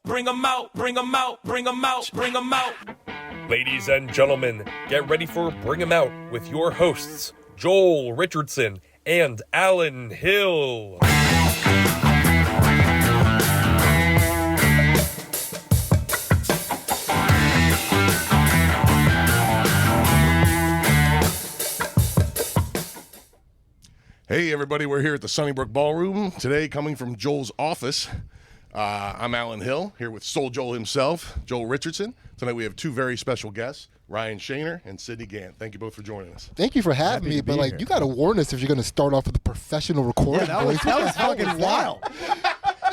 bring 'em out, bring 'em out, bring 'em out, bring 'em out. Ladies and gentlemen, get ready for Bring 'em Out with your hosts, Joel Richardson and Alan Hill. Hey everybody, we're here at the Sunnybrook Ballroom. Today, coming from Joel's office, I'm Alan Hill, here with SoulJoel himself, Joel Richardson. Tonight we have two very special guests, Ryan Shaner and Sidney Gantt. Thank you both for joining us. Thank you for having me, but like, you got to warn us if you're going to start off with a professional recording. Yeah, that was fucking wild.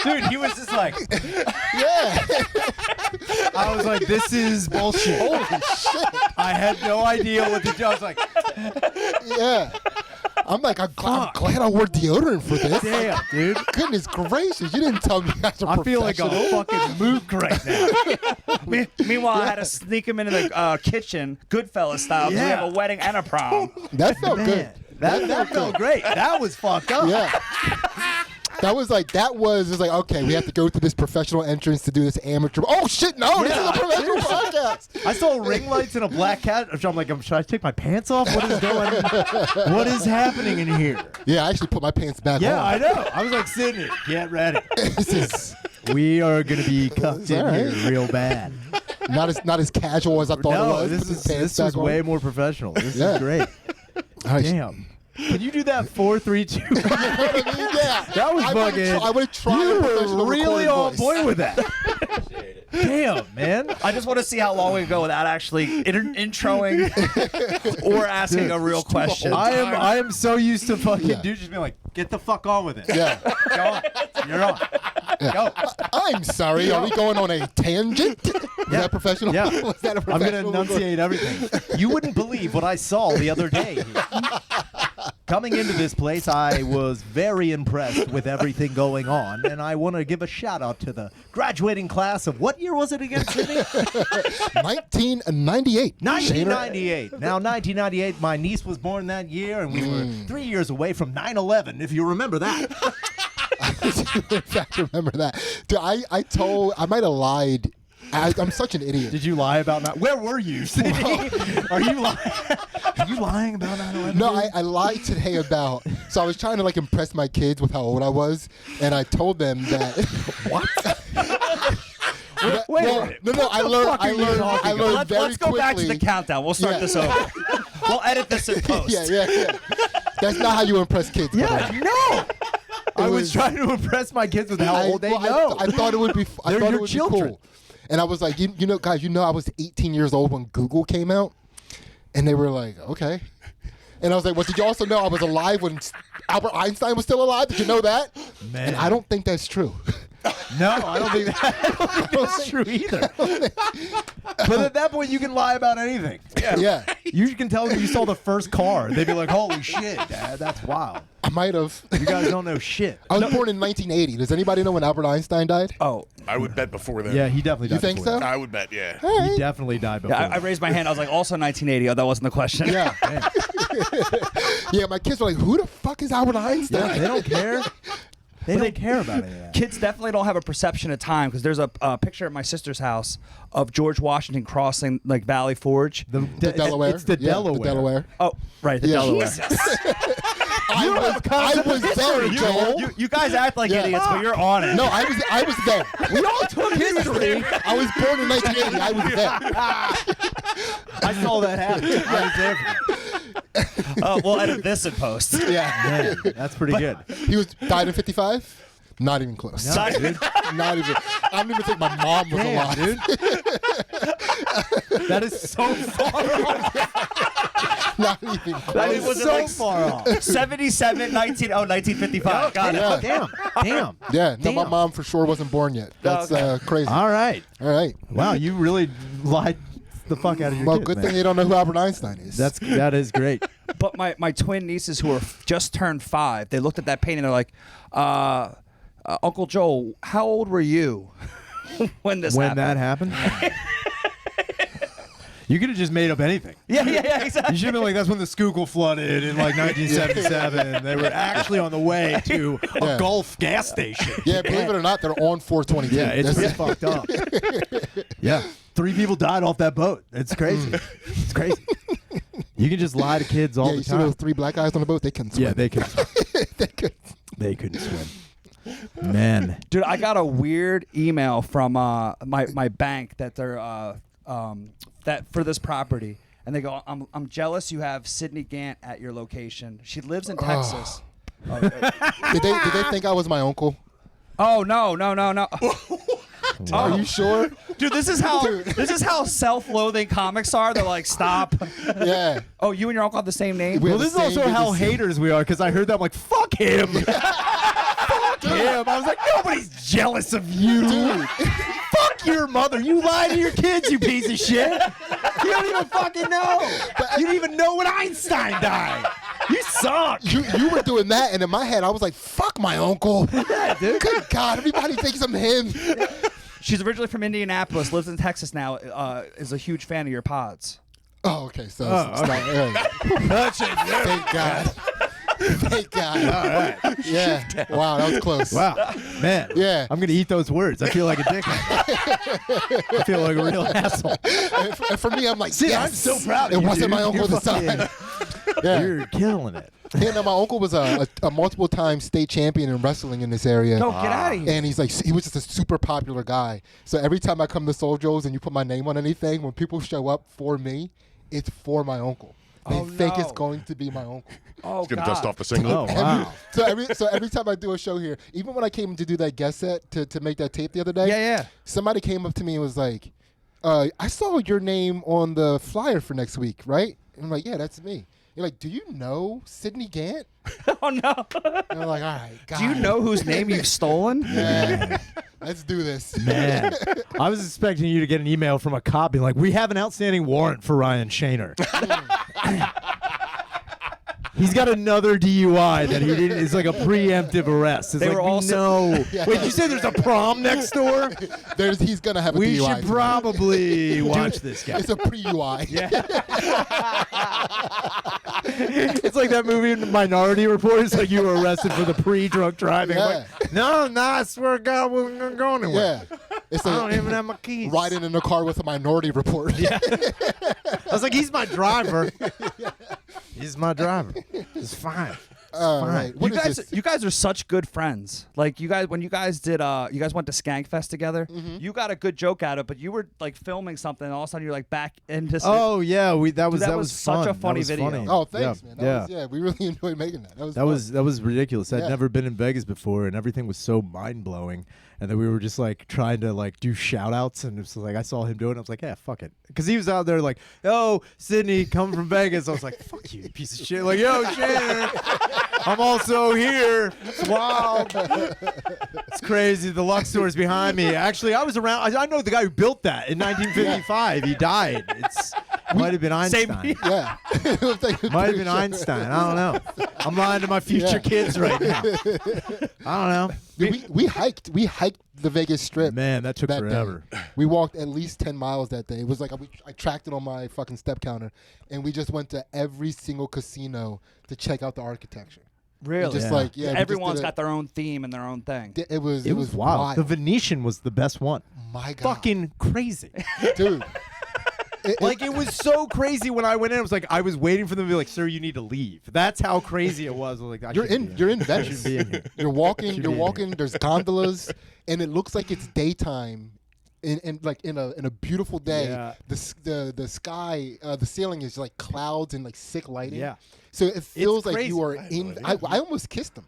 Dude, he was just like, Yeah. I was like, this is bullshit. Holy shit. I had no idea what to do. I was like, Yeah. I'm like, I'm glad I wore deodorant for this. damn, dude. Goodness gracious, you didn't tell me you guys are I feel like a professional. fucking mook right now. Meanwhile, I had to sneak him into the kitchen, Goodfellas style, because we Yeah. have a wedding and a prom. That felt good. Man, that felt great. That was fucked up. Yeah. That was okay, we have to go through this professional entrance to do this amateur. Oh shit, no, this is a professional podcast. I saw ring lights and a black cat. I'm like, should I take my pants off? What is going on? What is happening in here? Yeah, I actually put my pants back Yeah, on. I know. I was like, Sidney, get ready. This is We are going to be cuffed in here real bad. not as casual as I thought it No, was. this Put his is pants this was back on. way more professional. This Yeah. is great. All right. Damn. Can you do that 4-3-2? You know what I mean? Yeah. That was fucking. I would have tried You a professional were really recording on voice. point with that. Damn, man. I just want to see how long we go without actually introing or asking a real question. I am so used to fucking Yeah. dude just being like, get the fuck on with it. Yeah. Go on. You're on. Go. I'm sorry. Are we going on a tangent? Is that professional? Yeah. Was that a I'm going to professional enunciate everything. You wouldn't believe what I saw the other day here. Coming into this place, I was very impressed with everything going on, and I want to give a shout out to the graduating class of what year was it again, Sidney? 1998. 1998. Now, 1998, my niece was born that year, and we were 3 years away from 9/11, if you remember that. In fact, remember that. Dude, I might have lied. I'm such an idiot. Did you lie about that? Where were you, Sidney? Are you lying? Are you lying about 9/11? No, I lied today about. So I was trying to like impress my kids with how old I was, and I told them that. What? Wait a minute. No, I learned very Let's go back to the quickly. countdown. We'll start Yeah. this over. We'll edit this in post. Yeah. That's not how you impress kids. by the Yeah, way. no. I was was- trying to impress my kids with how old they well, know. I thought it would be. I They're thought your it would children. be cool. And I was like, you know, guys, I was 18 years old when Google came out, and they were like, okay. And I was like, well, did you also know I was alive when Albert Einstein was still alive? Did you know that? Man. And I don't think that's true. No, I don't think that's true either. But at that point, you can lie about anything. Yeah. You can tell them you saw the first car. They'd be like, holy shit, Dad, that's wild. I might have. You guys don't know shit. I was born in 1980. Does anybody know when Albert Einstein died? Oh, I would bet before that. Yeah, he definitely died. You think before so? that. I would bet, yeah. He definitely died before yeah, I that. raised my hand. I was like, also 1980. Oh, that wasn't the question. Yeah. Yeah, my kids were like, who the fuck is Albert Einstein? Yeah, they don't care. They don't care about any of that. Kids definitely don't have a perception of time because there's a picture at my sister's house of George Washington crossing like Valley Forge. The Delaware. It's the Yeah, Delaware. The Delaware. Oh, right, the Yeah. Delaware. I was there, Joel. You guys act like Yeah. idiots, but you're on it. No, I was there. We all took history. I was born in 1980. I was there. I saw that happen. I was there for that. Oh, we'll edit this in post. Yeah. Man, that's pretty good. He died in 55? Not even close. No, dude. Not even. I don't even think my mom was Damn, alive. dude. That is so far off. Not even close. That is was it so like far off. 77, 1955. Got it. Yeah. Damn. Yeah, no, my Damn. mom for sure wasn't born yet. That's Okay. crazy. All right. All right. Wow, you really lied the fuck out of your Well, kids, good man. thing they don't know who Albert Einstein is. That is great. But my twin nieces who are just turned 5, they looked at that painting and they're like, Uncle Joel, how old were you when this happened? When that happened? You could have just made up anything. Yeah, exactly. You should have been like, that's when the Schuylkill flooded in like 1977. They were actually on the way to a Gulf gas station. Yeah, believe it or not, they're on 422. Yeah, it's fucked up. Yeah. 3 people died off that boat. It's crazy. It's crazy. You can just lie to kids all the you see time. those 3 black guys on the boat? They can swim. Yeah, they could. they could. They couldn't swim. Man. Dude, I got a weird email from my bank that they're that for this property, and they go, I'm jealous you have Sidney Gantt at your location. She lives in Texas. Did they think I was my uncle? Oh no. Are you sure? Dude, this is how self-loathing comics are. They're like, stop. Yeah. Oh, you and your uncle have the same name? We Well, have this the is same also how biggest- haters we are, because I heard that. I'm like, fuck him. Fuck him. I was like, nobody's jealous of you. Dude. Fuck your mother. You lie to your kids, you piece of shit. You don't even fucking know. You didn't even know when Einstein died. You suck. You were doing that, and in my head, I was like, fuck my uncle. Yeah, dude. Good God, everybody thinks I'm him. She's originally from Indianapolis, lives in Texas now, is a huge fan of your pods. Oh, okay. So, okay. That's it. thank God. Thank God. All right. Yeah. Wow, that was close. Wow. Man. Yeah. I'm going to eat those words. I feel like a dickhead. I feel like a real asshole. And for me, I'm like, See, yes. I'm so proud It of you, wasn't dude. my uncle You're this time. fucking- Yeah. You're killing it. Yeah, no, my uncle was a multiple-time state champion in wrestling in this area. No, get out of here. And he was just a super popular guy. So every time I come to SoulJoel's and you put my name on anything, when people show up for me, it's for my uncle. They think it's going to be my uncle. Oh, Gonna God. dust off the singlet. Oh, wow. So every time I do a show here, even when I came to do that guest set to make that tape the other day, Yeah. somebody came up to me and was like, I saw your name on the flyer for next week, right? And I'm like, yeah, that's me. You're like, do you know Sidney Gantt? Oh, no. And I'm like, all right, God. Do you know whose name you've stolen? Yeah. Let's do this. Man, I was expecting you to get an email from a cop being like, we have an outstanding warrant for Ryan Shaner. He's got another DUI that he didn't. It's like a preemptive arrest. It's They like, were we also- know. Wait, did you say there's a prom next door? He's going to have a We DUI. should tonight. probably watch this guy. It's a pre-UI. It's like that movie in Minority Report. It's like you were arrested for the pre-drunk driving. I'm Yeah. like, no, I swear to God, we're going to go anywhere. Yeah. It's I don't even have my keys. riding in a car with a Minority Report. Yeah. I was like, he's my driver. He's my driver. It's fine. All right. What is this? You guys are such good friends. Like when you guys did, you guys went to Skankfest together. You got a good joke out of it, but you were like filming something, and all of a sudden you're like back into. Oh yeah, that was such a fun. funny That was video. funny. Oh, thanks, man. Yeah. We really enjoyed making that. That was That was ridiculous. I'd Yeah. never been in Vegas before, and everything was so mind blowing. And then we were just like trying to like do shout outs, and it's like I saw him doing it. I was like, yeah, fuck it, because he was out there like, oh, Sydney, coming from Vegas. I was like, fuck you, piece of shit. Like, yo, Shannon, I'm also here. It's wild. It's crazy. The Luxor's behind me. Actually, I was around. I know the guy who built that in 1955. He died. It might have been Einstein. Yeah. Might have been Einstein. I don't know. I'm lying to my future kids right now. I don't know. We hiked the Vegas Strip. Man, that took that forever. day. We walked at least 10 miles that day. It was like I tracked it on my fucking step counter, and we just went to every single casino to check out the architecture. Really? Just Yeah. like we just Everyone's did got their own theme and their own thing. It was wild. The Venetian was the best one. My God, Fucking crazy. dude. Like, it was so crazy when I went in. It was like I was waiting for them to be like, "Sir, you need to leave." That's how crazy it was. I was like, I You're shouldn't in be Venice. be in here. You're walking. Should You're be in walking. There's gondolas, and it looks like it's daytime. In a beautiful day, Yeah. the sky, the ceiling is like clouds and like sick lighting. Yeah. So it feels like crazy. you are in. I almost kissed him.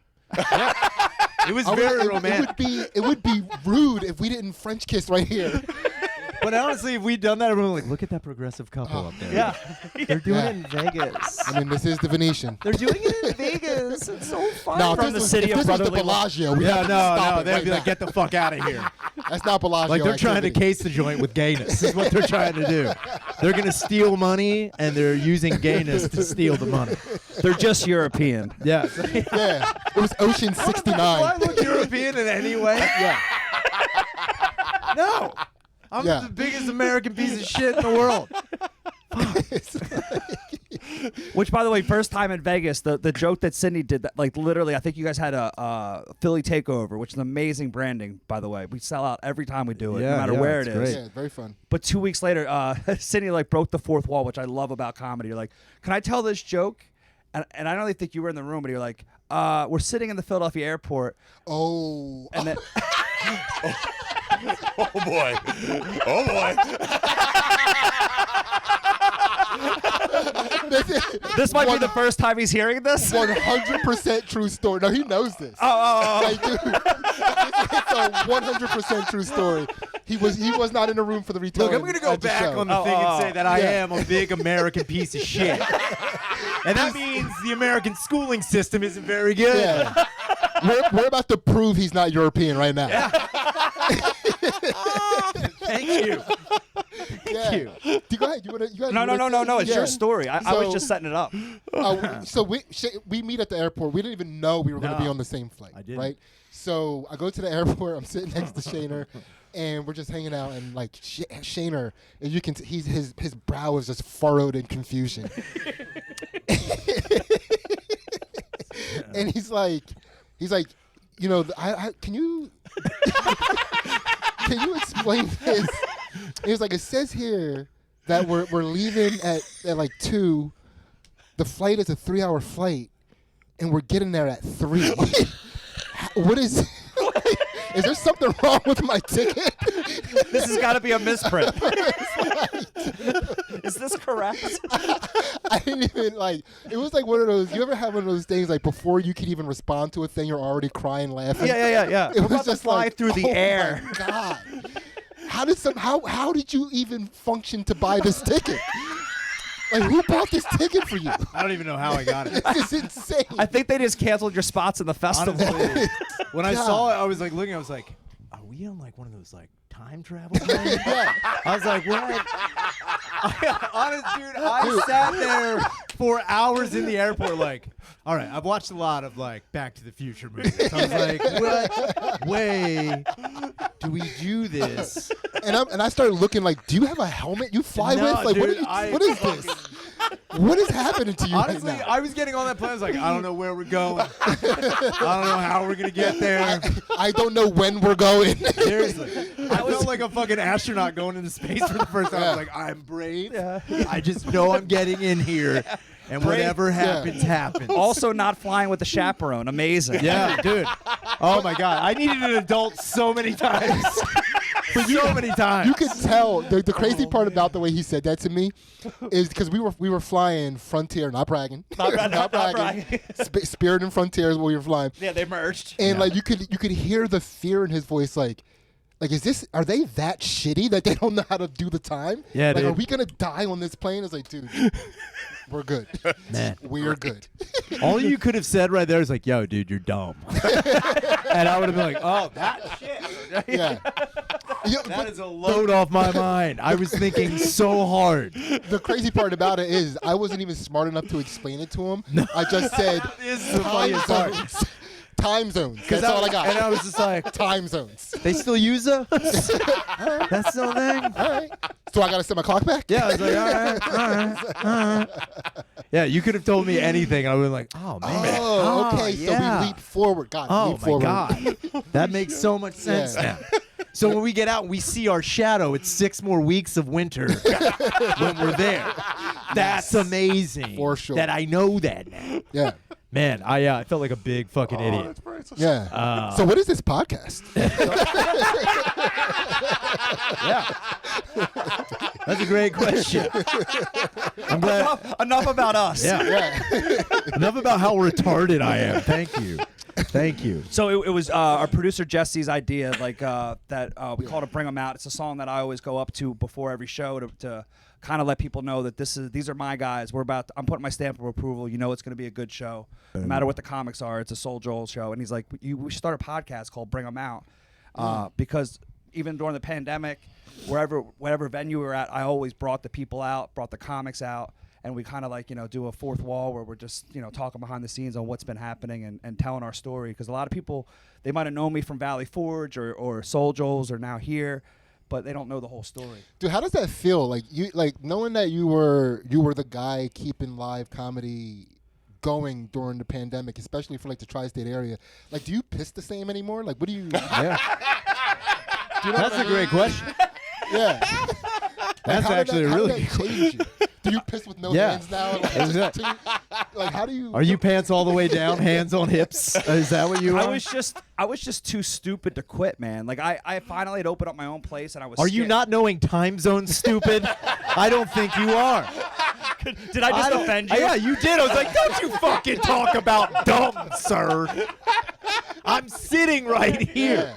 It was I was very like, romantic. it would be rude if we didn't French kiss right here. But honestly, if we'd done that, everyone would be like, look at that progressive couple up there. Yeah. They're doing Yeah. it in Vegas. I mean, this is the Venetian. They're doing it in Vegas. It's so fun. No, From the city of if this was the brotherly love. Bellagio, we Yeah, have to stop it they'd right be like, now. get the fuck out of here. That's not Bellagio. Like, they're trying to activity. case the joint with gayness. Is what they're trying to do. They're going to steal money, and they're using gayness to steal the money. They're just European. Yeah. Yeah, it was Ocean Do I 69. look European in any way? Yeah, No. I'm Yeah. the biggest American piece of shit in the world. Which, by the way, first time in Vegas, the joke that Sidney did, that like literally, I think you guys had a Philly takeover, which is amazing branding, by the way. We sell out every time we do it, no matter where it is. great. Yeah, very fun. But 2 weeks later, Sidney like broke the fourth wall, which I love about comedy. You're like, can I tell this joke? And I don't really think you were in the room, but you're like, we're sitting in the Philadelphia airport. Oh. And then Oh boy. Oh boy. this might be the first time he's hearing this. 100% true story. No, he knows this. Like, dude, it's a 100% true story. He was not in the room for the retelling. Look, I'm going to go at the back show. on the thing and say that I Yeah. am a big American piece of shit. And that means the American schooling system isn't very good. Yeah. We're about to prove he's not European right now. Thank you. Yeah. you. Go ahead. You guys No. It's Yeah. your story. I was So- just setting it up. So we meet at the airport. We didn't even know we were going to be No. on the same flight. I didn't. Right? So I go to the airport. I'm sitting next to Shaner, and we're just hanging out. And like Shaner, as you can, his brow is just furrowed in confusion. And he's like, you know, can you explain this? He was like, it says here that we're leaving at like 2. The flight is a 3-hour flight, and we're getting there at 3. What is? Is there something wrong with my ticket? This has got to be a misprint. Is this correct? I didn't even like. It was like one of those. You ever have one of those things like before you could even respond to a thing, you're already crying, laughing. Yeah. It We're was about to just fly like, through the oh air. My God, how did you even function to buy this ticket? Like, who bought this ticket for you? I don't even know how I got it. It's just insane. I think they just canceled your spots in the festival. Honestly, when I God. saw it, I was like looking. I was like, "Are we on like one of those like time travel things?" I was like, "What?" Honest, dude, I sat there for hours in the airport. Like, all right, I've watched a lot of like Back to the Future movies. I was like, "What way do we do this?" And I started looking like, do you have a helmet you fly No, with? Like, dude, what is this? What is happening to you Honestly, right now? I was getting on that plane. I was like, I don't know where we're going. I don't know how we're gonna get there. I don't know when we're going. Seriously, I felt like a fucking astronaut going into space for the first time. I was like, I'm brave. I just know I'm getting in here, and whatever happens, happens. Also, not flying with the chaperone. Amazing. Yeah, dude. Oh my God, I needed an adult so many times. So many times. You could tell the crazy part about the way he said that to me is because we were flying Frontier, not bragging, Not bragging. Spirit and Frontier is what we were flying, Yeah, they merged. and like you could hear the fear in his voice, like are they that shitty that they don't know how to do the time? Yeah, like, dude. are we gonna die on this plane? It's like, dude, we're good, Man. we're good. All you could have said right there is like, yo, dude, you're dumb. And I would have been like, oh, that shit. Yeah. Yeah, That but is a load off my mind. I was thinking so hard. the crazy part about it is I wasn't even smart enough to explain it to him. I just said This is the time funniest part. zones. Time zones. That's all I got. And I was just like, Time zones. they still use those? That's still a thing? All right. So I got to set my clock back? Yeah, I was like, all right. Yeah, you could have told me anything. I would have been like, oh, man. Oh, okay. yeah. So we leap forward. God, Oh, leap my forward. God. That makes so much sense Yeah. now. So when we get out and we see our shadow, it's 6 more weeks of winter when we're there. That's amazing. For sure. That I know that now. Yeah. Man, I felt like a big fucking idiot. Yeah. So what is this podcast? That's a great question. I'm glad. Enough about us. Yeah. Enough about how retarded I am. Thank you. Thank you. So it was our producer Jesse's idea, like that we call it "Bring 'Em Out." It's a song that I always go up to before every show to kind of let people know that these are my guys. I'm putting my stamp of approval. You know, it's going to be a good show, no matter what the comics are. It's a SoulJoel show, and he's like, we should start a podcast called "Bring 'Em Out," because even during the pandemic, whatever venue we were at, I always brought the people out, brought the comics out. And we kind of like, do a fourth wall where we're just, talking behind the scenes on what's been happening and telling our story. Because a lot of people, they might have known me from Valley Forge or SoulJoel's or now here. but they don't know the whole story. Dude, how does that feel? Like knowing that you were the guy keeping live comedy going during the pandemic, especially for like the tri-state area. Like, do you piss the same anymore? Like, what do you? Yeah. That's a great question. Yeah. That's actually a really good change you? Do you piss with no hands now? Like how do you? Are you pants all the way down, hands on hips? Is that what you are? I was just too stupid to quit, man. Like I finally had opened up my own place, and I was. Are you not knowing time zones stupid? I don't think you are. Did I just offend you? Yeah, you did. I was like, don't you fucking talk about dumb, sir. I'm sitting right here.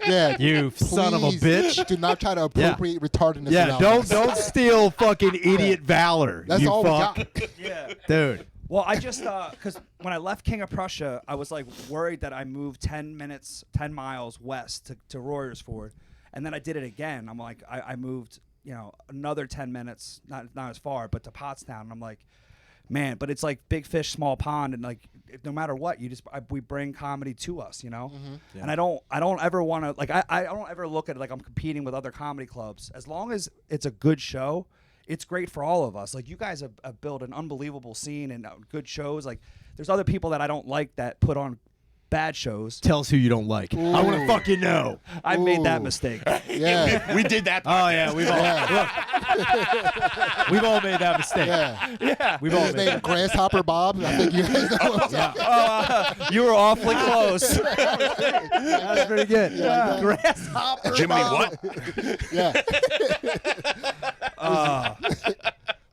Yeah, you son of a bitch. Do not try to appropriate retardedness. Yeah, don't steal fucking idiot valor. That's you all fuck. we got. Yeah. Dude. Well, I just because when I left King of Prussia, I was like worried that I moved 10 miles west to Royersford, and then I did it again. I'm like, I moved, another 10 minutes, not as far, but to Pottstown. And I'm like, man, but it's like big fish, small pond, and like no matter what, we bring comedy to us, Mm-hmm. Yeah. And I don't ever want to like I don't ever look at it like I'm competing with other comedy clubs. As long as it's a good show, it's great for all of us. Like you guys have built an unbelievable scene and good shows. Like there's other people that I don't like that put on bad shows. Tell us who you don't like. Ooh. I want to fucking know. I made that mistake. Yeah. We did that. Oh yeah, we've all made that mistake. Yeah. We've all His made name Grasshopper Bob. I think you guys know what I'm talking. You were awfully close. That's pretty good. Yeah. Grasshopper. Jiminy what? Yeah.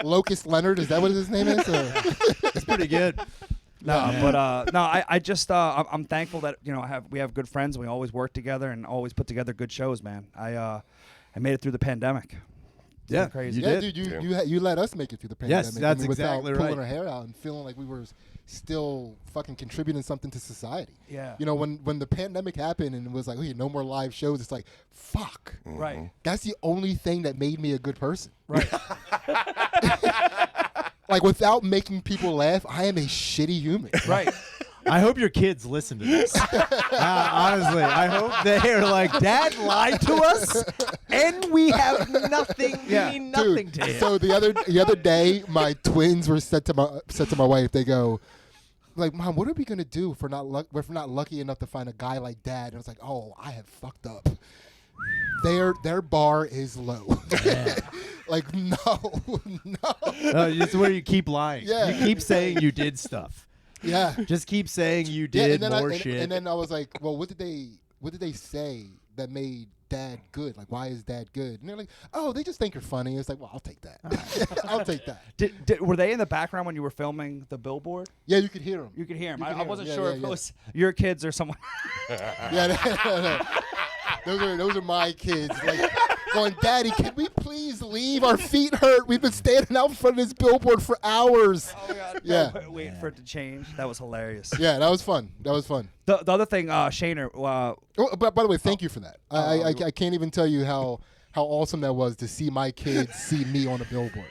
Locust Leonard, is that what his name is? That's pretty good. I just I'm thankful that we have good friends and we always work together and always put together good shows, man. I made it through the pandemic. Yeah, crazy. Yeah, dude, you let us make it through the pandemic. Yes, that's without exactly pulling right. our hair out and feeling like we were still fucking contributing something to society. Yeah. When the pandemic happened and it was like, oh, no more live shows, it's like, fuck. Right. That's the only thing that made me a good person. Right. Like, without making people laugh, I am a shitty human. Right. I hope your kids listen to this. Honestly, I hope they're like, Dad lied to us, and we have nothing. We mean nothing Dude, to him. so the other day, my twins were said to my wife. They go, like, Mom, what are we gonna do if we're not lucky enough to find a guy like Dad? And I was like, oh, I have fucked up. Their bar is low. Like, no. It's where you keep lying. Yeah. You keep saying you did stuff. Yeah. Just keep saying you did and more shit. And then I was like, well, what did they say that made Dad good? Like, why is Dad good? And they're like, oh, they just think you're funny. It's like, well, I'll take that. I'll take that. Were they in the background when you were filming the Billboard? Yeah, you could hear them. You could hear them. You could I hear 'em. wasn't Yeah, sure yeah, if yeah. it was your kids or someone. Yeah, those are my kids. Like, going, Daddy, can we please leave? Our feet hurt. We've been standing out in front of this billboard for hours. Oh, God. Yeah. Waiting for it to change. That was hilarious. Yeah, that was fun. The other thing, Shaner. Oh, but by the way, thank you for that. I can't even tell you how awesome that was to see my kids see me on a billboard.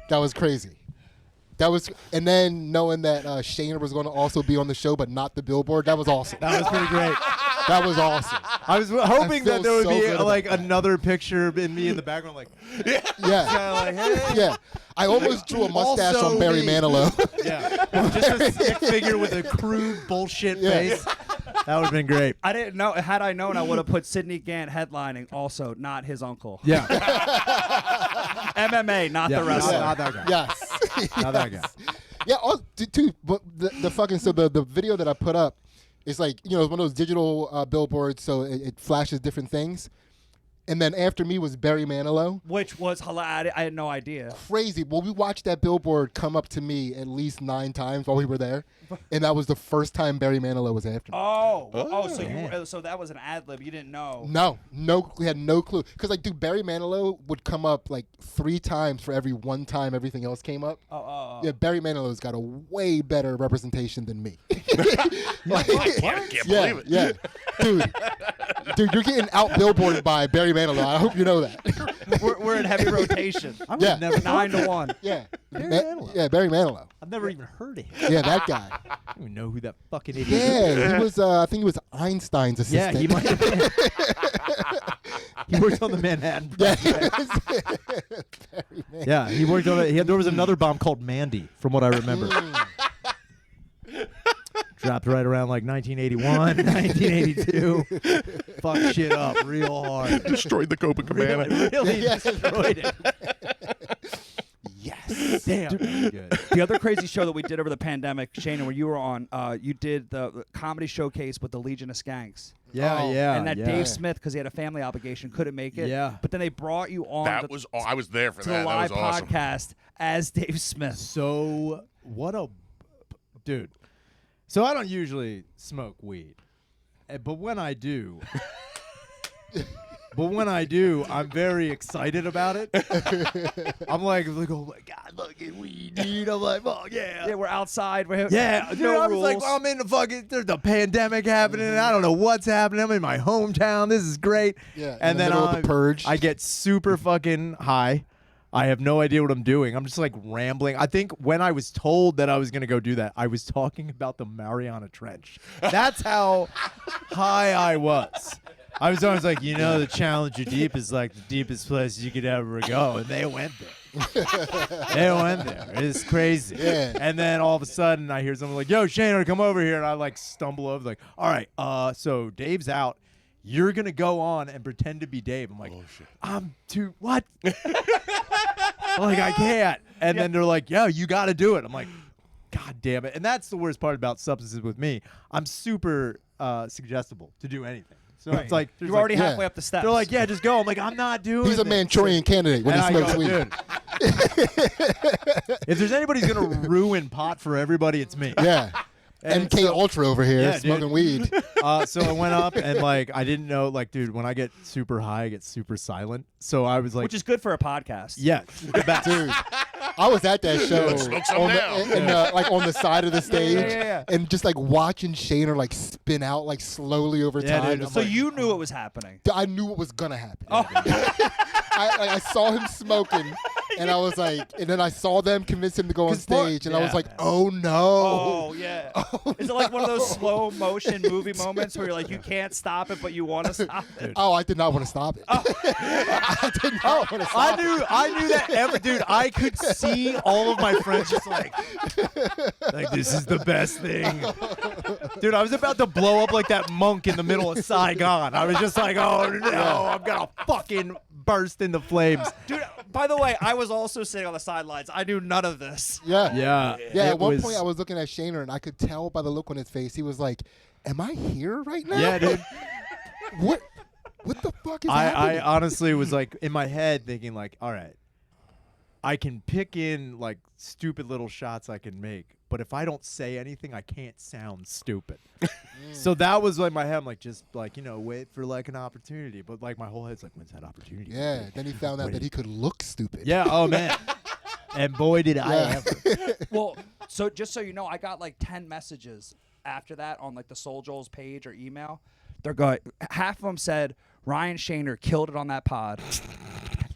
That was crazy. And then knowing that Shaner was going to also be on the show, but not the billboard. That was awesome. That was pretty great. That was awesome. I was hoping that there would so be good about like that. another picture of me in the background, like, Yeah. like, hey. Yeah. I almost drew a mustache Also on Barry me. Manilow. Yeah, just a stick figure with a crude bullshit face. That would have been great. I didn't know. Had I known, I would have put Sidney Gantt headlining. Also, not his uncle. Yeah, MMA, not the wrestler. Not that guy. Yes. Not that guy. Yeah, dude, but the fucking, so the video that I put up is like, it's one of those digital billboards, so it flashes different things. And then after me was Barry Manilow. Which was hilarious. I had no idea. Crazy. Well, we watched that billboard come up to me at least 9 times while we were there, and that was the first time Barry Manilow was after me. So that was an ad lib. You didn't know. No, we had no clue. Because, like, dude, Barry Manilow would come up like 3 times for every 1 time everything else came up. Yeah, Barry Manilow's got a way better representation than me. I can't believe it. Yeah, dude. Dude, you're getting out billboarded by Barry Manilow. I hope you know that. We're in heavy rotation. I would Yeah. have never 9-1. Yeah. Barry Manilow. Yeah, Barry Manilow. I've never even heard of him. Yeah, that guy. I don't even know who that fucking idiot is. Yeah, he was. I think he was Einstein's Yeah, assistant. he might have been. He worked on the Manhattan Yeah, Project. Barry Manilow. Yeah, he worked on it. There was another bomb called Mandy, from what I remember. Dropped right around like 1981, 1982. Fucked shit up real hard. Destroyed the Copacabana. Really destroyed it. Yes. Damn. Really good. The other crazy show that we did over the pandemic, Shane, where you were on, you did the comedy showcase with the Legion of Skanks. Yeah, Oh, yeah. And that yeah. Dave Smith, because he had a family obligation, couldn't make it. Yeah. But then they brought you on That was. I was there for to that. the That live was awesome. podcast as Dave Smith. So, what a. Dude. So, I don't usually smoke weed. But when I do. I'm very excited about it. I'm like, oh my God, look at weed, dude. I'm like, oh yeah. Yeah, we're outside. We're Yeah, dude, no I was rules. like, well, I'm in the fucking, there's a pandemic happening, and I don't know what's happening. I'm in my hometown. This is great. Yeah, in and the then middle of the purge. I get super fucking high. I have no idea what I'm doing. I'm just like rambling. I think when I was told that I was going to go do that, I was talking about the Mariana Trench. That's how high I was. I was always like, the Challenger Deep is like the deepest place you could ever go. And they went there. They went there. It's crazy. Yeah. And then all of a sudden I hear someone like, yo, Shane, come over here. And I like stumble over like, all right, so Dave's out. You're going to go on and pretend to be Dave. I'm like, I'm too, what? I'm like, I can't. And then they're like, yo, you got to do it. I'm like, God damn it. And that's the worst part about substances with me. I'm super suggestible to do anything. So it's like, there's You're already like, halfway up the steps. they're like, yeah, just go. I'm like, I'm not doing He's a this. Manchurian candidate when And he I smokes go, weed. dude, if there's anybody's going to ruin pot for everybody, it's me. Yeah. And MK Ultra over here Yeah, dude. smoking weed. So I went up and like I didn't know, like, dude, when I get super high, I get super silent. So I was like, Which is good for a podcast. yeah, the best. Dude, I was at that show Smoke some on now. like on the side of the stage, yeah. and just like watching Shaner like spin out like slowly over Yeah, time. dude, Just So like, you knew it was happening. I knew what was gonna happen. Oh. I saw him smoking, and I was like, and then I saw them convince him to go on 'Cause for- stage, and I was yeah. like, oh no. Oh, yeah. Is it like one of those slow motion movie moments where you're like, you can't stop it, but you want to stop it? Oh, I did not want to stop it. I did not want to stop it. I knew that dude, I could see all of my friends just like this is the best thing. Dude, I was about to blow up like that monk in the middle of Saigon. I was just like, oh no, I'm gonna fucking burst into flames. Dude, by the way, I was also sitting on the sidelines. I knew none of this. Yeah. Yeah. Yeah, it at one was- point I was looking at Shaner, and I could tell by the look on his face, he was like, am I here right now? Yeah, dude. What the fuck is I happening? honestly was like in my head thinking like, all right, I can pick in like stupid little shots I can make, but if I don't say anything, I can't sound stupid. So that was like my head. I'm like, just like, wait for like an opportunity. But like my whole head's like, when's that opportunity? Yeah, then he found out that he could look stupid. Yeah. Oh man. And boy, did I Yeah. ever. Well, so just so you know, I got like 10 messages after that on like the SoulJoel's page or email. They're going, half of them said, Ryan Shaner killed it on that pod.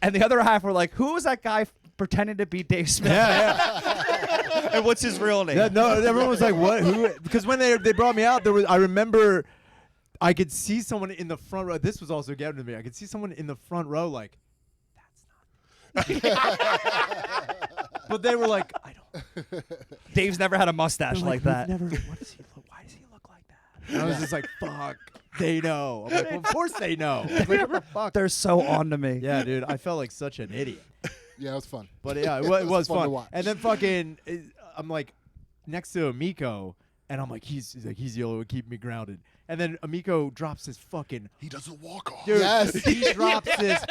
And the other half were like, who was that guy pretending to be Dave Smith? Yeah. And what's his real name? Yeah. No, everyone was like, what? Who? Because when they brought me out, I remember I could see someone in the front row. This was also getting to me. I could see someone in the front row like, that's not. But they were like, I don't. Dave's never had a mustache They're like that. Never. What does he look? Why does he look like that? And I was just like, fuck. They know. I'm like, well, of course they know. I'm like, what the fuck? They're so on to me. Yeah, dude. I felt like such an idiot. Yeah, it was fun. But yeah, it was fun to fun. watch. And then fucking, I'm like next to Amiko, and I'm like, he's the only one keeping me grounded. And then Amiko drops this fucking He doesn't walk off. dude. Yes. He drops this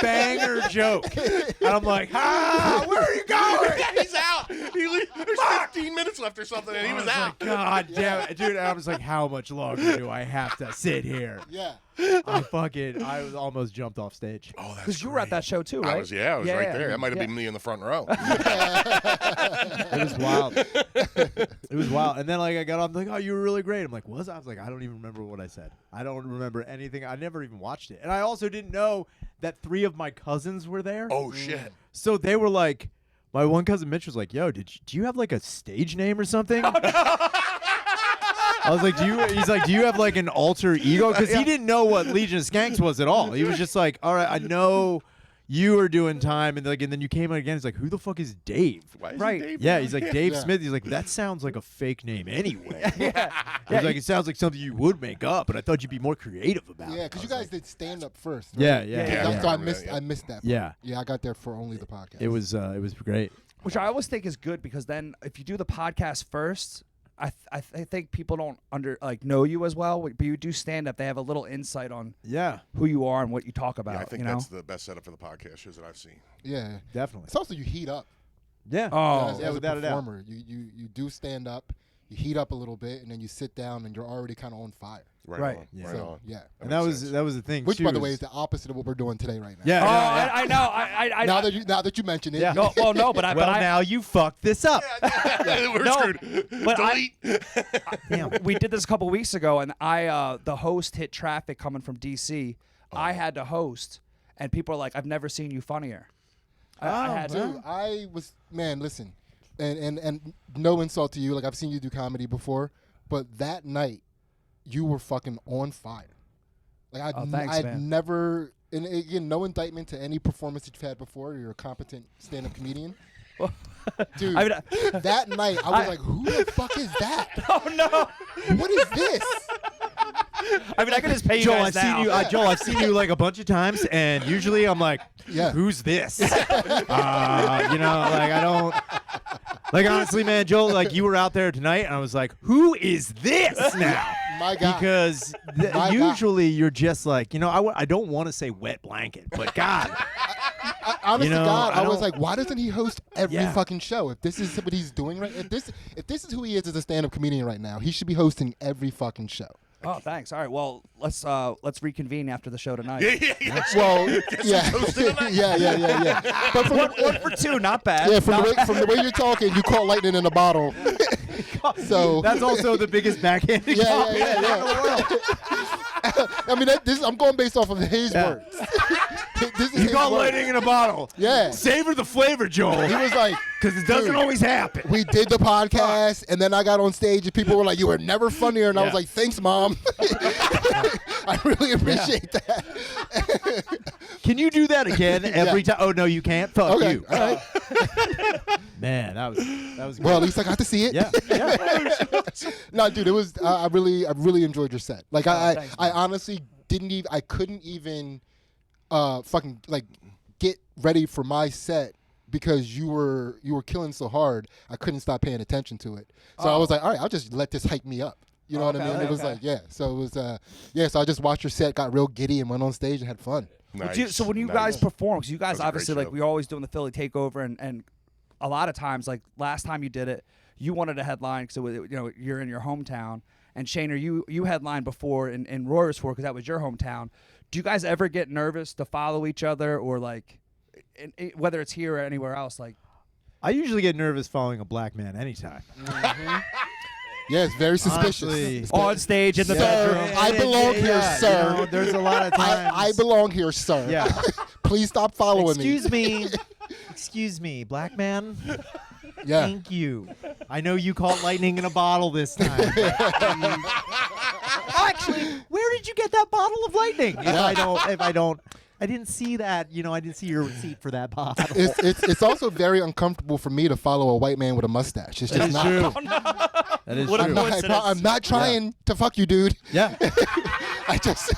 banger joke. And I'm like, where are you going? He's out. There's 15 minutes left or something, and he was out. God damn it, dude! I was like, how much longer do I have to sit here? Yeah. I was almost jumped off stage. Oh, that's Because you were at that show too, right? I was right there. That might have been me in the front row. It was wild. It was wild. And then like I got off, like, oh, you were really great. I'm like, was I? I was like, I don't even remember what I said. I don't remember anything. I never even watched it. And I also didn't know that 3 of my cousins were there. Oh shit. So they were like, my one cousin Mitch was like, yo, do you have like a stage name or something? Oh, no. I was like, he's like, do you have like an alter ego? Because he didn't know what Legion of Skanks was at all. He was just like, all right, I know you were doing time, and then you came out again. He's like, who the fuck is Dave? Why is Right. he Dave? Yeah, he's like Dave Yeah. Smith. He's like, that sounds like a fake name anyway. Yeah. He's like, it sounds like something you would make up, but I thought you'd be more creative about it. Yeah, because you guys did stand up first. Right? Yeah. So I I missed. remember that, I missed that. Yeah. Part. Yeah, I got there for only the podcast. It was great. Which I always think is good because then if you do the podcast first, I think people don't know you as well. But you do stand up, they have a little insight on Yeah, who you are and what you talk about. Yeah, I think you know? that's the best setup for the podcast shows that I've seen. Yeah. definitely. It's also you heat up. Yeah. Oh. as yeah, a without a doubt. performer, you do stand up, you heat up a little bit, and then you sit down, and you're already kind of on fire. Right. On, Yeah. right So, on. yeah. And makes that was the thing. Which, too, by the way, is the opposite of what we're doing today right now. Yeah. Oh, yeah. I know. I Now that you mention it. Yeah. no, well, no, but I. Well, but I, now you fucked this up. We're No, screwed. but Delete. Damn. we did this a couple weeks ago, and the host hit traffic coming from DC. I had to host, and people are like, "I've never seen you funnier." I had Dude, to. I was listen, and no insult to you. Like I've seen you do comedy before, but that night you were fucking on fire. Like Thanks, I'd man. never, and again, no indictment to any performance that you've had before. You're a competent stand-up comedian. Dude, I mean, that night I was like, who the fuck is that? oh no! What is this? I mean, I can just pay you Joel, guys now. Joel, I've seen you like a bunch of times, and usually I'm like, Yeah. who's this? I don't. Like honestly, man, Joel, like you were out there tonight, and I was like, who is this now? My God. Because My God. usually you're just like, I don't want to say wet blanket, but God, Honest to God, I I was don't- like, why doesn't he host every Yeah. fucking show? If this is what he's doing right, if this is who he is as a stand-up comedian right now, he should be hosting every fucking show. Oh, thanks. All right. Well, let's reconvene after the show tonight. Yeah. Well, yeah. But from One for two, not bad. yeah, from the way you're talking, you caught lightning in a bottle. So that's also the biggest backhanded yeah. I mean, I'm going based off of his words. This is You his got words. lightning in a bottle. Yeah. Savor the flavor, Joel. He was like, Because it doesn't dude, always happen. we did the podcast, and then I got on stage, and people were like, "You were never funnier," and I was Yeah. like, "Thanks, Mom." I really appreciate that. Can you do that again every time? Oh no, you can't. Fuck Okay, you. all right. Man, that was good. Well, at least I got to see it. yeah. No, dude, it was. I really enjoyed your set. Like, thanks, I honestly I couldn't even, fucking like get ready for my set because you were killing so hard. I couldn't stop paying attention to it. So I was like, all right, I'll just let this hype me up. You know what I mean? okay, It was okay. like, yeah. So it was, So I just watched your set, got real giddy, and went on stage and had fun. Nice. So when you Nice. guys perform, because you guys That was a great obviously like show. we're always doing the Philly takeover, and a lot of times, like last time you did it, you wanted a headline because you're in your hometown, and Shaner, you headlined before in Royersford because that was your hometown. Do you guys ever get nervous to follow each other, or like, whether it's here or anywhere else? Like, I usually get nervous following a black man anytime. Yeah, it's very suspicious. Honestly. It's on stage in the Sir, bedroom. I belong here, sir. There's a lot of times. I belong here, sir. Yeah. Please stop following me. Excuse me, black man. Yeah. Thank you. I know you caught lightning in a bottle this time. Actually, where did you get that bottle of lightning? If I don't, I didn't see that. I didn't see your receipt for that bottle. It's also very uncomfortable for me to follow a white man with a mustache. It's just not. That is What a true. coincidence. I'm not trying to fuck you, dude. Yeah. I just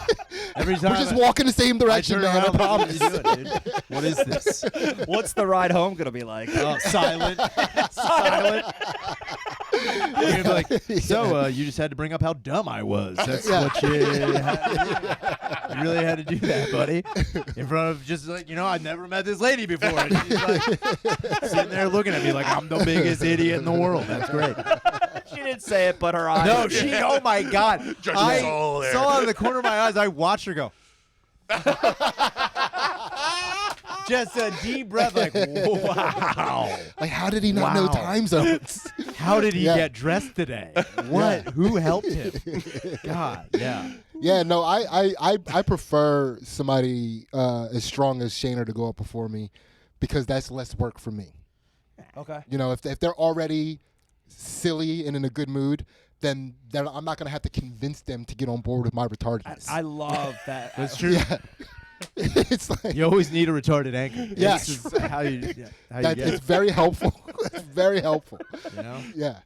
Every time we're just walking the same I direction, turn man. I around, like, what are promise. you doing, dude? What is this? What's the ride home gonna be like? Oh, silent. Silent. You're like, so you just had to bring up how dumb I was. That's what you had to do. You really had to do that, buddy. In front of just like, I've never met this lady before. And she's like sitting there looking at me like I'm the biggest idiot in the world. That's great. She didn't say it, but her eyes. No, oh my God. I Soul there. saw out of the corner of my eyes, I watched her go. Just a deep breath, like, wow. Like, how did he not know Wow. time zones? How did he Yeah. get dressed today? What? Who helped him? God, yeah. Yeah, no, I prefer somebody as strong as Shayna to go up before me because that's less work for me. Okay. If they're already silly and in a good mood, then I'm not going to have to convince them to get on board with my retardedness. I love that. That's true. Yeah. It's like, You always need a retarded anchor. Yes. This is how you get it's it. very helpful. It's very helpful. Yeah.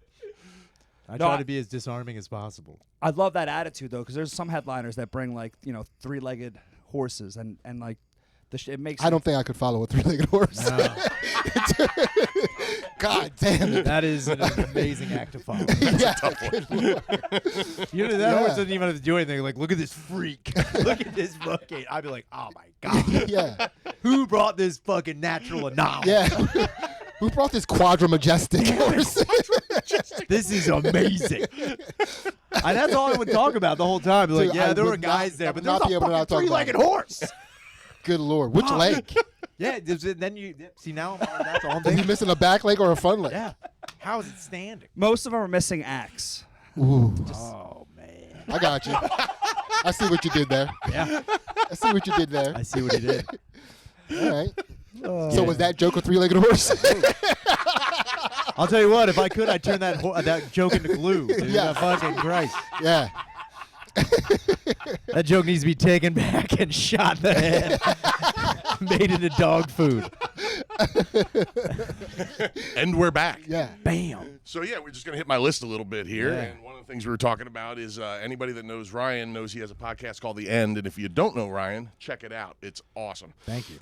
I No, try I- to be as disarming as possible. I love that attitude though, because there's some headliners that bring like three-legged horses, and like it makes. I don't think I could follow a three-legged horse. No. God damn it. That is an amazing act to follow. Yeah. That horse doesn't even have to do anything. Like, look at this freak. Look at this fucking. I'd be like, oh my God. Yeah. Who brought this fucking natural anomaly? Yeah. Who brought this quadra-majestic horse? This is amazing. And that's all I would talk about the whole time. Like, Dude, yeah, I there would were guys not- there, I but would not there's be a able to fucking not talk about three-legged it. horse. Good Lord. Which leg? Yeah, then you see now that's all I'm Is he thinking. missing a back leg or a front leg? Yeah. How is it standing? Most of them are missing acts. Ooh. Oh man. I got you. I see what you did there. Yeah. I see what you did there. I see what he did. All right. So was that joke a three-legged horse? I'll tell you what, if I could, I'd turn that joke into glue. Dude. Yeah. Fucking Christ. Yeah. That joke needs to be taken back and shot in the head. Made into dog food. And we're back. Yeah. Bam. So yeah, we're just gonna hit my list a little bit here, Yeah. and one of the things we were talking about is anybody that knows Ryan knows he has a podcast called The End, and if you don't know Ryan, check it out. It's awesome. Thank you.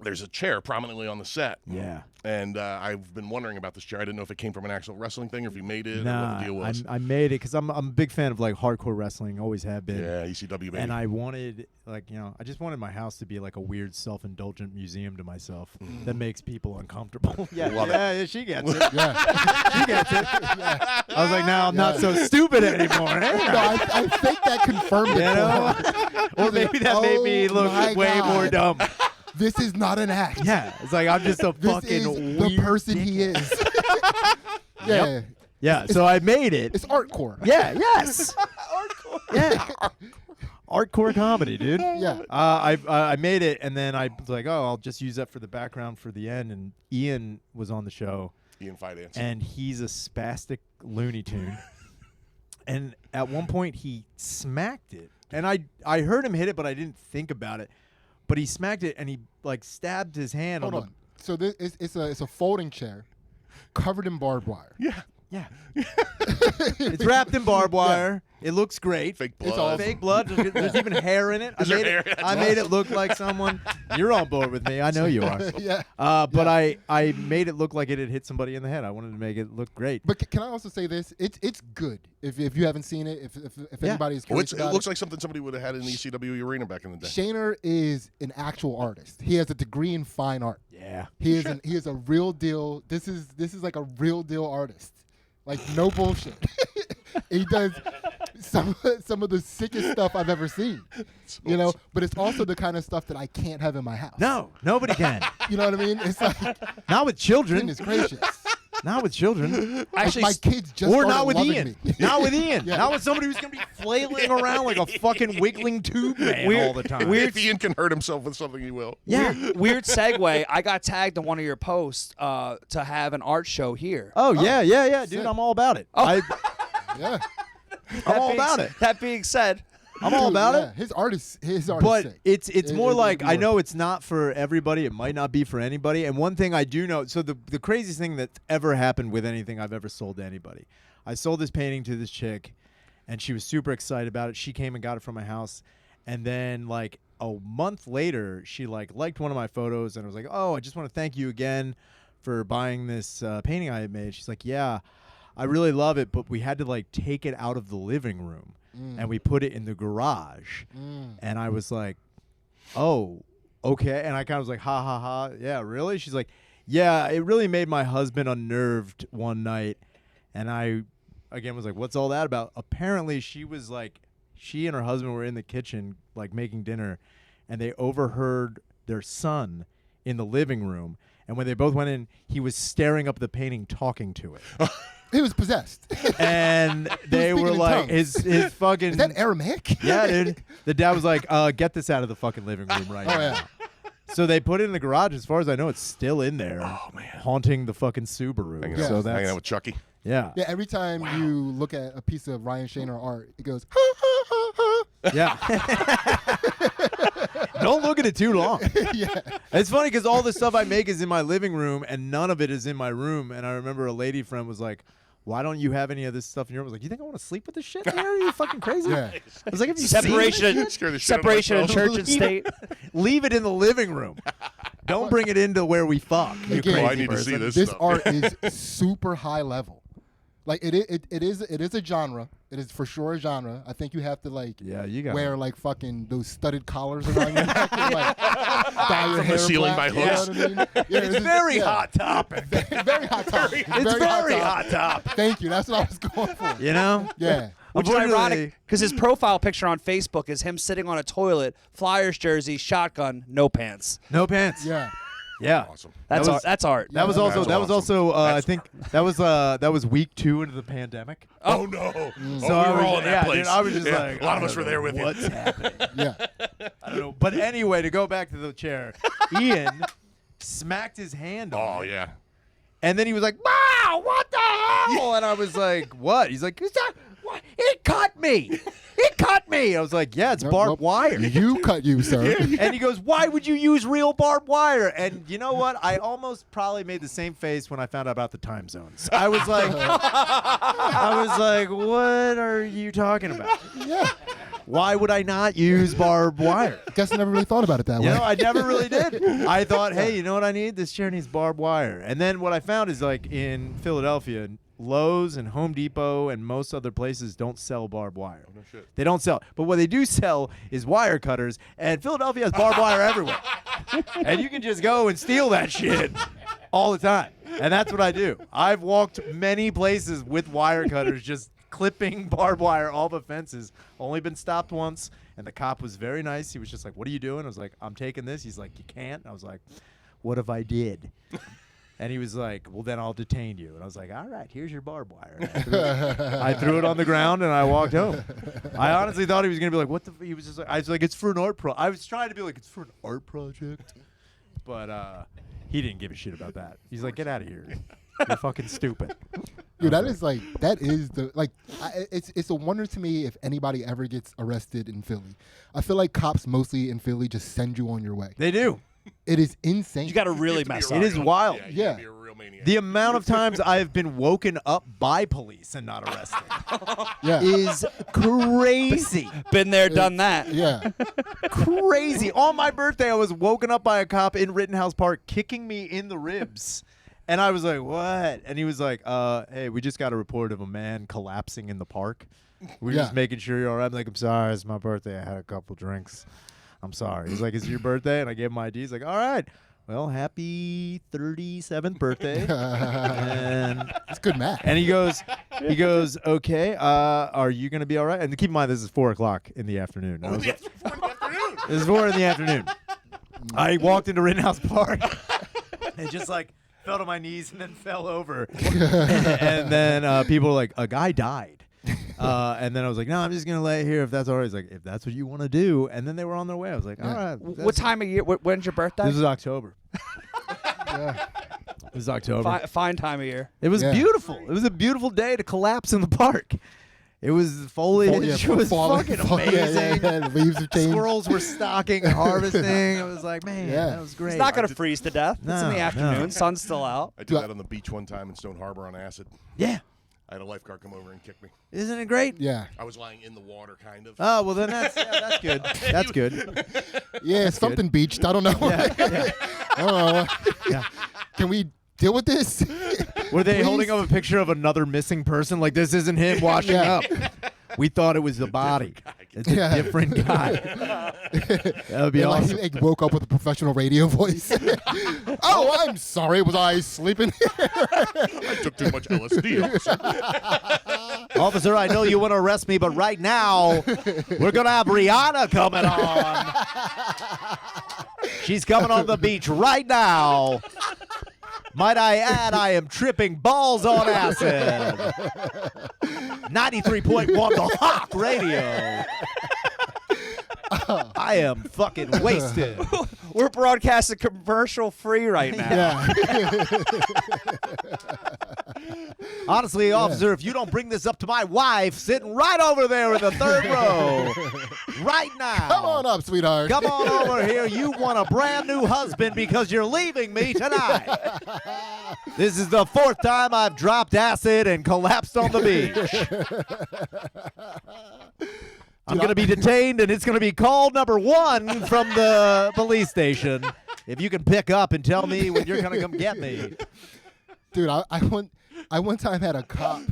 There's a chair prominently on the set. Yeah. And I've been wondering about this chair. I didn't know if it came from an actual wrestling thing or if you made it or what Nah, the deal was. I made it because I'm a big fan of like hardcore wrestling. Always have been. Yeah, ECW baby. And I wanted, I just wanted my house to be like a weird self-indulgent museum to myself that makes people uncomfortable. Love it. yeah, she gets it. Yeah. She gets it. I was like, now I'm not so stupid anymore. No, Eh? I think that confirmed it. You for know? her. Or maybe that made me Oh look my way God. more dumb. This is not an act. Yeah, it's like I'm just a This fucking is the weird person he is. Yeah. Yeah, so I made it. It's artcore. Yeah, yes. Hardcore. Yeah. Hardcore comedy, dude. Yeah. I made it, and then I was like, oh, I'll just use that for the background for the end. And Ian was on the show, Ian Fidance. and he's a spastic Looney Tune. And at one point, he smacked it. And I heard him hit it, but I didn't think about it. But he smacked it, and he like stabbed his hand Hold on on. So this it's a folding chair covered in barbed wire. yeah. Yeah. It's wrapped in barbed wire. It looks great. Fake It's blood. all Fake blood. There's even hair in it. Is there hair? That's I made it look like someone. You're on board with me. I know you are. Yeah. But I made it look like it had hit somebody in the head. I wanted to make it look great. But can I also say this? It's good. If you haven't seen it, if Yeah. anybody is Oh, curious it about looks like something somebody would have had in the ECW arena back in the day. Shaner is an actual artist. He has a degree in fine art. Yeah. He is a real deal. This is like a real deal artist. Like no bullshit. He does some of the sickest stuff I've ever seen. You know, but it's also the kind of stuff that I can't have in my house. No, nobody can. You know what I mean? It's like Not with children. goodness gracious. Not with children. Actually, my kids just Or started not with loving Ian. me. Not with Ian. Yeah. Not with somebody who's going to be flailing around like a fucking wiggling tube man all the time. If Ian can hurt himself with something, he will. Yeah. weird segue. I got tagged in one of your posts to have an art show here. Oh, yeah, dude. sick. I'm all about it. Oh. Yeah. I'm all about it. That being said, I'm all Dude, about yeah. it. His art is But sick. it's more like, I worth know it. it's not for everybody. It might not be for anybody. And one thing I do know, so the craziest thing that's ever happened with anything I've ever sold to anybody, I sold this painting to this chick, and she was super excited about it. She came and got it from my house, and then like a month later, she like liked one of my photos, and I was like, "Oh, I just want to thank you again for buying this painting I had made." She's like, "Yeah, I really love it, but we had to like take it out of the living room and we put it in the garage." And I was like, "Oh, okay." And I kind of was like, "Ha ha ha, yeah, really?" She's like, "Yeah, it really made my husband unnerved one night." And I again was like, "What's all that about?" Apparently she was like, she and her husband were in the kitchen like making dinner, and they overheard their son in the living room. And when they both went in, he was staring up at the painting, talking to it. He was possessed. And they were speaking in like, tongues. his fucking. Is that Aramaic? Yeah, dude. The dad was like, "Get this out of the fucking living room right now." yeah. So they put it in the garage. As far as I know, it's still in there. Oh, man. haunting the fucking Subaru. Hanging, So out, that's hanging out with Chucky. yeah, Yeah, every time you look at a piece of Ryan Shaner art, it goes, ha, ha, ha, ha. yeah. Don't look at it too long. Yeah. It's funny because all the stuff I make is in my living room, and none of it is in my room. And I remember a lady friend was like, "Why don't you have any of this stuff in your room?" I was like, "You think I want to sleep with this shit in here? Are you fucking crazy?" Yeah. I was like, "Have you Separation, seen Scare the shit out of separation of myself. church and state. Leave it in the living room. Don't bring it into where we fuck. You Again, crazy I need to see person." this This stuff. art is super high level. Like it is a genre. It is for sure a genre. I think you have to like Yeah, you got wear like fucking those studded collars around your neck and like dye your From the hair ceiling black, by you know hooks. what I mean? Yeah, It's very hot topic. Very hot topic. It's very hot topic. Thank you. That's what I was going for. You know? Yeah. Which is Unfortunately- ironic because his profile picture on Facebook is him sitting on a toilet, Flyers jersey, shotgun, no pants. No pants. Yeah. Yeah. Awesome. That's That was- art. That's art. That was Yeah, also. that's That was awesome. also. I That's- think that was week 2 into the pandemic. Oh, no. So we I were was- all in that yeah, place. dude, I was just Yeah, like, a lot of I us were don't there know with what's you. happening. Yeah. I don't know. But anyway, to go back to the chair, Ian smacked his hand on Oh, it. yeah. And then he was like, "Wow, what the hell?" And I was like, "What?" He's like, "What? It cut me. It cut me." I was like, "Yeah, it's barbed Nope. wire." You cut you, sir. And he goes, "Why would you use real barbed wire?" And you know what? I almost probably made the same face when I found out about the time zones. I was like, "What are you talking about? Yeah. Why would I not use barbed wire?" Guess I never really thought about it that You way. know, I never really did. I thought, hey, you know what I need? This chair needs barbed wire. And then what I found is like in Philadelphia, Lowe's and Home Depot and most other places don't sell barbed wire. No shit. They don't sell. But what they do sell is wire cutters, and Philadelphia has barbed wire everywhere. And you can just go and steal that shit all the time. And that's what I do. I've walked many places with wire cutters just clipping barbed wire off of fences. Only been stopped once, and the cop was very nice. He was just like, "What are you doing?" I was like, "I'm taking this." He's like, "You can't." And I was like, "What if I did?" And he was like, "Well, then I'll detain you." And I was like, "All right, here's your barbed wire." And I threw it on the ground and I walked home. I honestly thought he was gonna be like, "What the?" He was just like, I was like, "It's for an art pro." I was trying to be like, "It's for an art project," but he didn't give a shit about that. He's like, "Get out of here. You're fucking stupid." Dude, that is it's a wonder to me if anybody ever gets arrested in Philly. I feel like cops mostly in Philly just send you on your way. They do. It is insane. You got to really You have mess to up. be It a is real- wild. Yeah. You Yeah. gotta be a real maniac. The amount of times I have been woken up by police and not arrested Yeah. is crazy. Been there, done that. Yeah. Crazy. On my birthday, I was woken up by a cop in Rittenhouse Park kicking me in the ribs. And I was like, "What?" And he was like, "Hey, we just got a report of a man collapsing in the park. We're just Yeah. making sure you're all right." I'm like, "I'm sorry. It's my birthday. I had a couple drinks. I'm sorry." He's like, "Is it your birthday?" And I gave him my ID. He's like, "All right. Well, happy 37th birthday." and It's good math. and he goes, "Okay, are you going to be all right?" And keep in mind, this is 4 o'clock in the afternoon. I was like, this is 4 in the afternoon. I walked into Rittenhouse Park and just like fell to my knees and then fell over. And then people were like, "A guy died." And then I was like, "No, I'm just going to lay here if that's all right." He's like, "If that's what you want to do." And then they were on their way. I was like, "All right." What time of year? When's your birthday? This was October. Yeah. It was October. Fine time of year. It was Yeah. beautiful. It was a beautiful day to collapse in the park. It was foliage. It was fucking amazing. Yeah. The leaves have changed. Squirrels were stocking and harvesting. It was like, man, Yeah. that was great. It's not going to freeze to death. It's in No, the no. afternoon. Sun's still out. I did that on the beach one time in Stone Harbor on acid. Yeah. I had a lifeguard come over and kick me. Isn't it great? Yeah. I was lying in the water, kind of. Oh, well, then that's good. That's good. Yeah, something beached. I don't know. Yeah, yeah. I don't know. Yeah. Can we deal with this? Were they Please? holding up a picture of another missing person? Like, this isn't him washing Yeah. up. We thought it was the body. It's a Yeah. different guy. That would be And, like, awesome. he woke up with a professional radio voice. Oh, I'm sorry. Was I sleeping? I took too much LSD. officer. Officer, I know you want to arrest me, but right now, we're going to have Rihanna coming on. She's coming on the beach right now. Might I add, I am tripping balls on acid. 93.1 The Hawk Radio. I am fucking wasted. We're broadcasting commercial free right now. Yeah. Honestly, officer, if you don't bring this up to my wife sitting right over there in the third row, right now. Come on up, sweetheart. Come on over here. You want a brand new husband because you're leaving me tonight. This is the 4th time I've dropped acid and collapsed on the beach. I'm going to be detained, and it's going to be call number 1 from the police station. If you can pick up and tell me when you're going to come get me. Dude, I one time had a cop.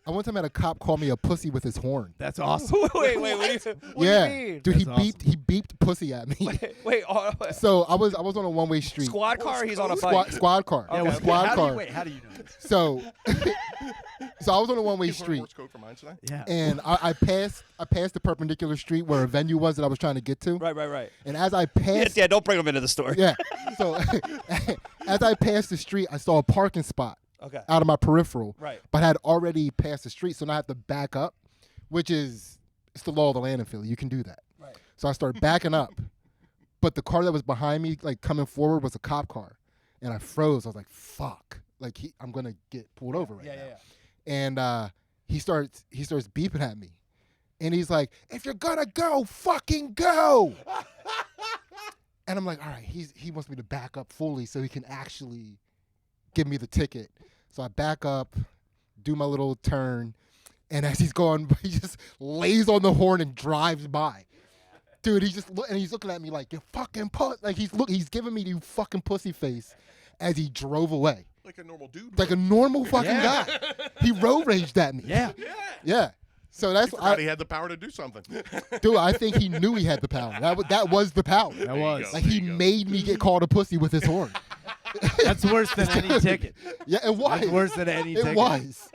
I one time had a cop call me a pussy with his horn. That's awesome. Wait, what do Yeah, you mean? dude, That's he beeped pussy at me. Wait, So I was on a one-way street. squad car? He's on a bike. Squad car. Okay, okay. Squad car. How do you know this? So I was on a one-way You want a street, Morse code for mine tonight? Yeah. and I passed the perpendicular street where a venue was that I was trying to get to. Right. And as I passed, Yeah, don't bring him into the story. yeah. So as I passed the street, I saw a parking spot Okay. out of my peripheral. Right. But I had already passed the street, so now I have to back up, which is it's the law of the land in Philly. You can do that. Right. So I started backing up, but the car that was behind me, like coming forward, was a cop car, and I froze. I was like, "Fuck!" Like I'm gonna get pulled over right now. And he starts beeping at me, and he's like, "If you're gonna go, fucking go!" And I'm like, "All right." He wants me to back up fully so he can actually give me the ticket. So I back up, do my little turn, and as he's going, he just lays on the horn and drives by. Dude, he's looking at me like, "You fucking puss," like he's giving me the fucking pussy face as he drove away. Like a normal dude. Like a normal fucking guy. He road raged at me. Yeah. Yeah. So that's He forgot he had the power to do something. dude, I think he knew he had the power. That was the power. That was. Like he made me get called a pussy with his horn. That's worse than any ticket. Yeah, it was. That's worse than any ticket. It was.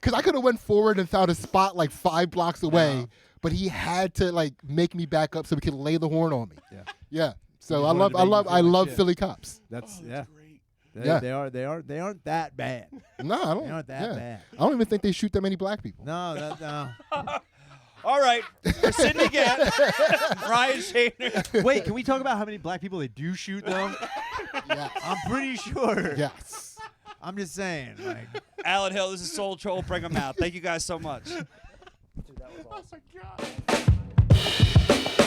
Because I could have went forward and found a spot like 5 blocks away, Yeah. but he had to like make me back up so he could lay the horn on me. Yeah. Yeah. So He I wanted to make you feel I like love shit. Philly cops. That's Oh, yeah. that's great. Yeah. They aren't that bad. No, I don't. They aren't that yeah. bad. I don't even think they shoot that many black people. No. All right. For Sidney Gantt, Ryan Shaner. Wait, can we talk about how many black people they do shoot though? Yes. I'm pretty sure. Yes. I'm just saying. Like, Alan Hill, this is SoulJoel. Bring him out. Thank you guys so much. Oh, my God.